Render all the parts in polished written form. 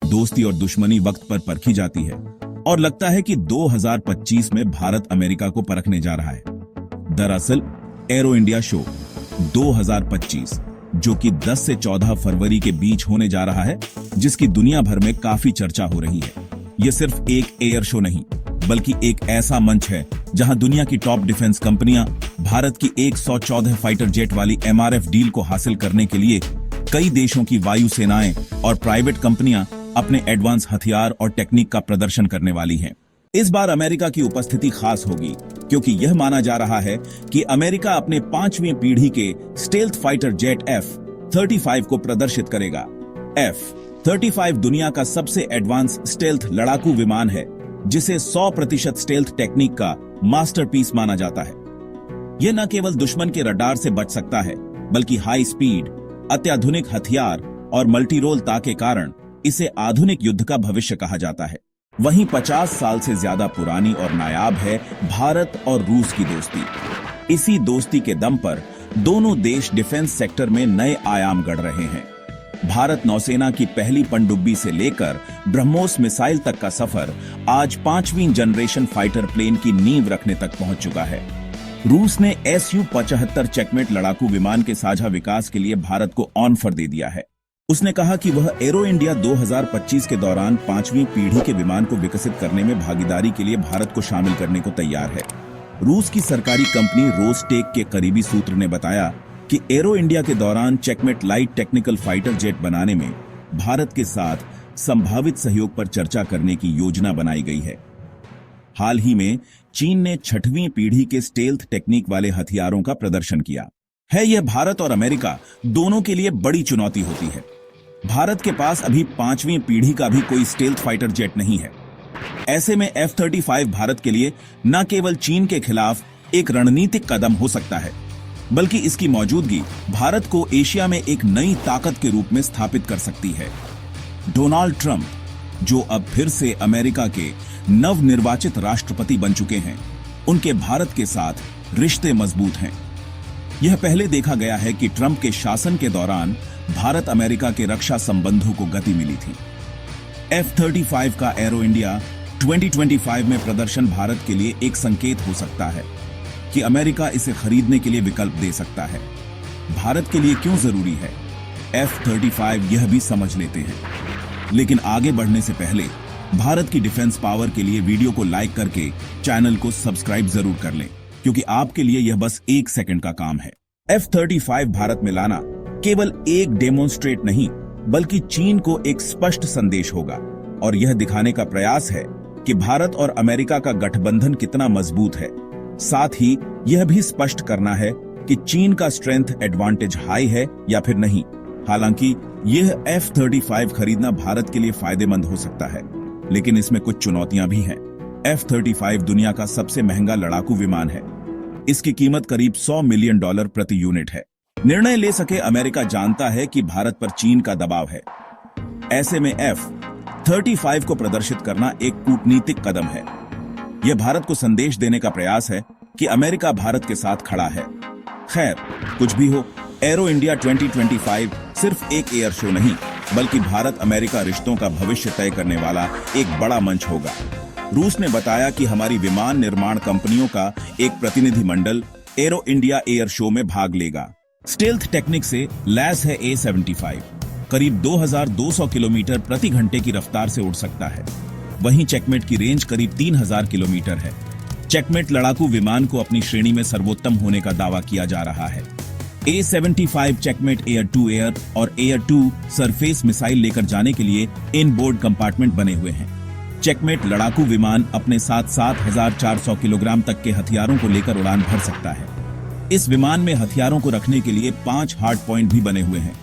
दोस्ती और दुश्मनी वक्त पर परखी जाती है और लगता है कि 2025 में भारत अमेरिका को परखने जा रहा है। दरअसल एरो इंडिया शो 2025 जो कि 10 से 14 फरवरी के बीच होने जा रहा है, जिसकी दुनिया भर में काफी चर्चा हो रही है। यह सिर्फ एक एयर शो नहीं बल्कि एक ऐसा मंच है जहां दुनिया की टॉप डिफेंस कंपनियां भारत की 114 फाइटर जेट वाली MRF डील को हासिल करने के लिए कई देशों की वायु सेनाएं और प्राइवेट कंपनियां अपने एडवांस हथियार और टेक्निक का प्रदर्शन करने वाली हैं। इस बार अमेरिका की उपस्थिति खास होगी क्योंकि यह माना जा रहा है कि अमेरिका अपने 5वीं पीढ़ी के स्टेल्थ फाइटर जेट F-35 को प्रदर्शित करेगा। F-35 दुनिया का सबसे एडवांस स्टेल्थ लड़ाकू विमान है जिसे 100% स्टेल्थ टेक्निक का मास्टरपीस माना जाता है। यह न केवल दुश्मन के रडार से बच सकता है बल्कि हाई स्पीड, अत्याधुनिक हथियार और मल्टी रोल ताक के कारण इसे आधुनिक युद्ध का भविष्य कहा जाता है। वहीं 50 साल से ज्यादा पुरानी और नायाब है भारत और रूस की दोस्ती। इसी दोस्ती के दम पर दोनों देश डिफेंस सेक्टर में नए आयाम गढ़ रहे हैं। भारत नौसेना की पहली पनडुब्बी से लेकर ब्रह्मोस मिसाइल तक का सफर आज 5वीं जनरेशन फाइटर प्लेन की नींव रखने तक पहुंच चुका है। रूस ने Su-75 चेकमेट लड़ाकू विमान के साझा विकास के लिए भारत को ऑफर दे दिया है। उसने कहा कि वह एरो इंडिया 2025 के दौरान 5वीं पीढ़ी के विमान को विकसित करने में भागीदारी के लिए भारत को शामिल करने को तैयार है। रूस की सरकारी कंपनी रोस्टेक के करीबी सूत्र ने बताया कि एरो इंडिया के दौरान checkmate light technical fighter jet बनाने में भारत के साथ संभावित सहयोग पर चर्चा करने की योजना बनाई गई है। हाल ही में चीन ने 6वीं पीढ़ी के स्टेल्थ टेक्निक वाले हथियारों का प्रदर्शन किया है। यह भारत और अमेरिका दोनों के लिए बड़ी चुनौती होती है। भारत के पास अभी 5वीं पीढ़ी का भी कोई स्टेल्थ फाइटर जेट नहीं है। ऐसे में F-35 भारत के लिए न केवल चीन के खिलाफ एक रणनीतिक कदम हो सकता है बल्कि इसकी मौजूदगी भारत को एशिया में एक नई ताकत के रूप में स्थापित कर सकती है। डोनाल्ड ट्रंप, जो अब फिर से अमेरिका के नवनिर्वाचित राष्ट्रपति बन चुके हैं, उनके भारत के साथ रिश्ते मजबूत हैं। यह पहले देखा गया है कि ट्रंप के शासन के दौरान भारत अमेरिका के रक्षा संबंधों को गति मिली थी। F-35 का एरो इंडिया 2025 में प्रदर्शन भारत के लिए एक संकेत हो सकता है कि अमेरिका इसे खरीदने के लिए विकल्प दे सकता है। भारत के लिए क्यों जरूरी है F-35 यह भी समझ लेते हैं। लेकिन आगे बढ़ने से पहले भारत की डिफेंस पावर के लिए वीडियो को लाइक करके चैनल को सब्सक्राइब जरूर कर लें, क्योंकि आपके लिए यह बस 1 सेकंड का काम है। F-35 भारत में लाना केवल एक डेमोन्स्ट्रेट नहीं बल्कि चीन को एक स्पष्ट संदेश होगा और यह दिखाने का प्रयास है कि भारत और अमेरिका का गठबंधन कितना मजबूत है। साथ ही यह भी स्पष्ट करना है कि चीन का स्ट्रेंथ एडवांटेज हाई है या फिर नहीं। हालांकि यह F-35 खरीदना भारत के लिए फायदेमंद हो सकता है, लेकिन इसमें कुछ चुनौतियां भी हैं। F-35 दुनिया का सबसे महंगा लड़ाकू विमान है। इसकी कीमत करीब $100 मिलियन प्रति यूनिट है। निर्णय ले सके अमेरिका जानता है कि भारत पर चीन का दबाव है। ऐसे में F-35 को प्रदर्शित करना एक कूटनीतिक कदम है। यह भारत को संदेश देने का प्रयास है कि अमेरिका भारत के साथ खड़ा है। खैर, कुछ भी हो, एरो इंडिया 2025 सिर्फ एक एयर शो नहीं बल्कि भारत अमेरिका रिश्तों का भविष्य तय करने वाला एक बड़ा मंच होगा। रूस ने बताया कि हमारी विमान निर्माण कंपनियों का एक प्रतिनिधि मंडल एरो इंडिया एयर शो में भाग लेगा। स्टेल्थ टेक्निक से लैस है A-75, करीब 2200 किलोमीटर प्रति घंटे की रफ्तार से उड़ सकता है। वहीं चेकमेट की रेंज करीब 3000 किलोमीटर है। चेकमेट लड़ाकू विमान को अपनी श्रेणी में सर्वोत्तम होने का दावा किया जा रहा है। A-75 checkmate air to air और एयर टू सरफेस मिसाइल लेकर जाने के लिए इन बोर्ड कंपार्टमेंट बने हुए हैं। चेकमेट लड़ाकू विमान अपने साथ 7400 किलोग्राम तक के हथियारों को लेकर उड़ान भर सकता है। इस विमान में हथियारों को रखने के लिए 5 हार्ड पॉइंट भी बने हुए हैं।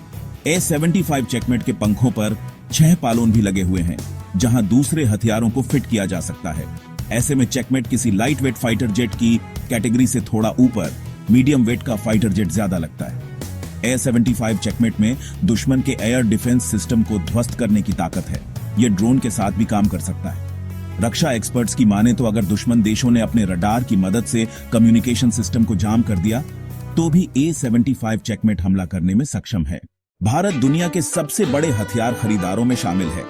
A-75 चेकमेट के पंखों पर 6 पालोन भी लगे हुए हैं, जहां दूसरे हथियारों को फिट किया जा सकता है। ऐसे में चेकमेट किसी लाइट वेट फाइटर जेट की कैटेगरी से थोड़ा ऊपर मीडियम वेट का फाइटर जेट ज्यादा लगता है। A-75 चेकमेट में दुश्मन के एयर डिफेंस सिस्टम को ध्वस्त करने की ताकत है। यह ड्रोन के साथ भी काम कर सकता है। रक्षा एक्सपर्ट्स की माने तो अगर दुश्मन देशों ने अपने रडार की मदद से कम्युनिकेशन सिस्टम को जाम कर दिया तो भी A-75 चेकमेट हमला करने में सक्षम है। भारत दुनिया के सबसे बड़े हथियार खरीदारों में शामिल है।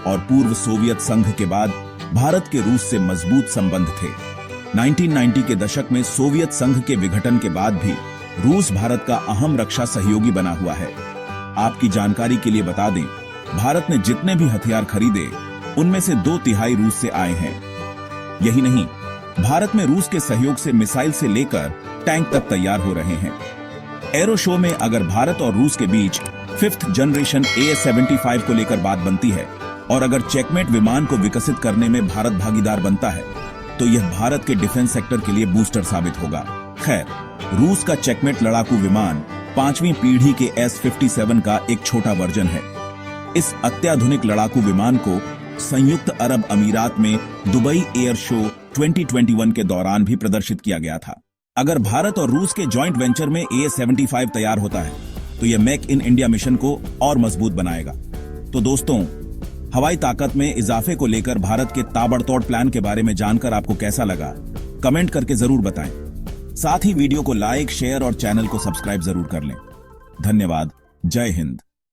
और पूर्व सोवियत संघ के बाद भारत के रूस से मजबूत संबंध थे। 1990 के दशक में सोवियत संघ के विघटन के बाद भी रूस भारत का अहम रक्षा सहयोगी बना हुआ है। आपकी जानकारी के लिए बता दें, भारत ने जितने भी हथियार खरीदे उनमें से 2/3 रूस से आए हैं। यही नहीं, भारत में रूस के सहयोग से मिसाइल से लेकर टैंक तक तैयार हो रहे हैं। एरो शो में अगर भारत और रूस के बीच 5th जनरेशन AS-75 को लेकर बात बनती है और अगर चेकमेट विमान को विकसित करने में भारत भागीदार बनता है तो यह भारत के डिफेंस सेक्टर के लिए बूस्टर साबित होगा। खैर, रूस का चेकमेट लड़ाकू विमान 5वीं पीढ़ी के S-57 का एक छोटा वर्जन है। इस अत्याधुनिक लड़ाकू विमान को संयुक्त अरब अमीरात में दुबई एयर शो 2021 के दौरान भी प्रदर्शित किया गया था। अगर भारत और रूस के जॉइंट वेंचर में AS-75 तैयार होता है तो यह मेक इन इंडिया मिशन को और मजबूत बनाएगा। तो दोस्तों, हवाई ताकत में इजाफे को लेकर भारत के ताबड़तोड़ प्लान के बारे में जानकर आपको कैसा लगा, कमेंट करके जरूर बताएं। साथ ही वीडियो को लाइक, शेयर और चैनल को सब्सक्राइब जरूर कर लें। धन्यवाद। जय हिंद।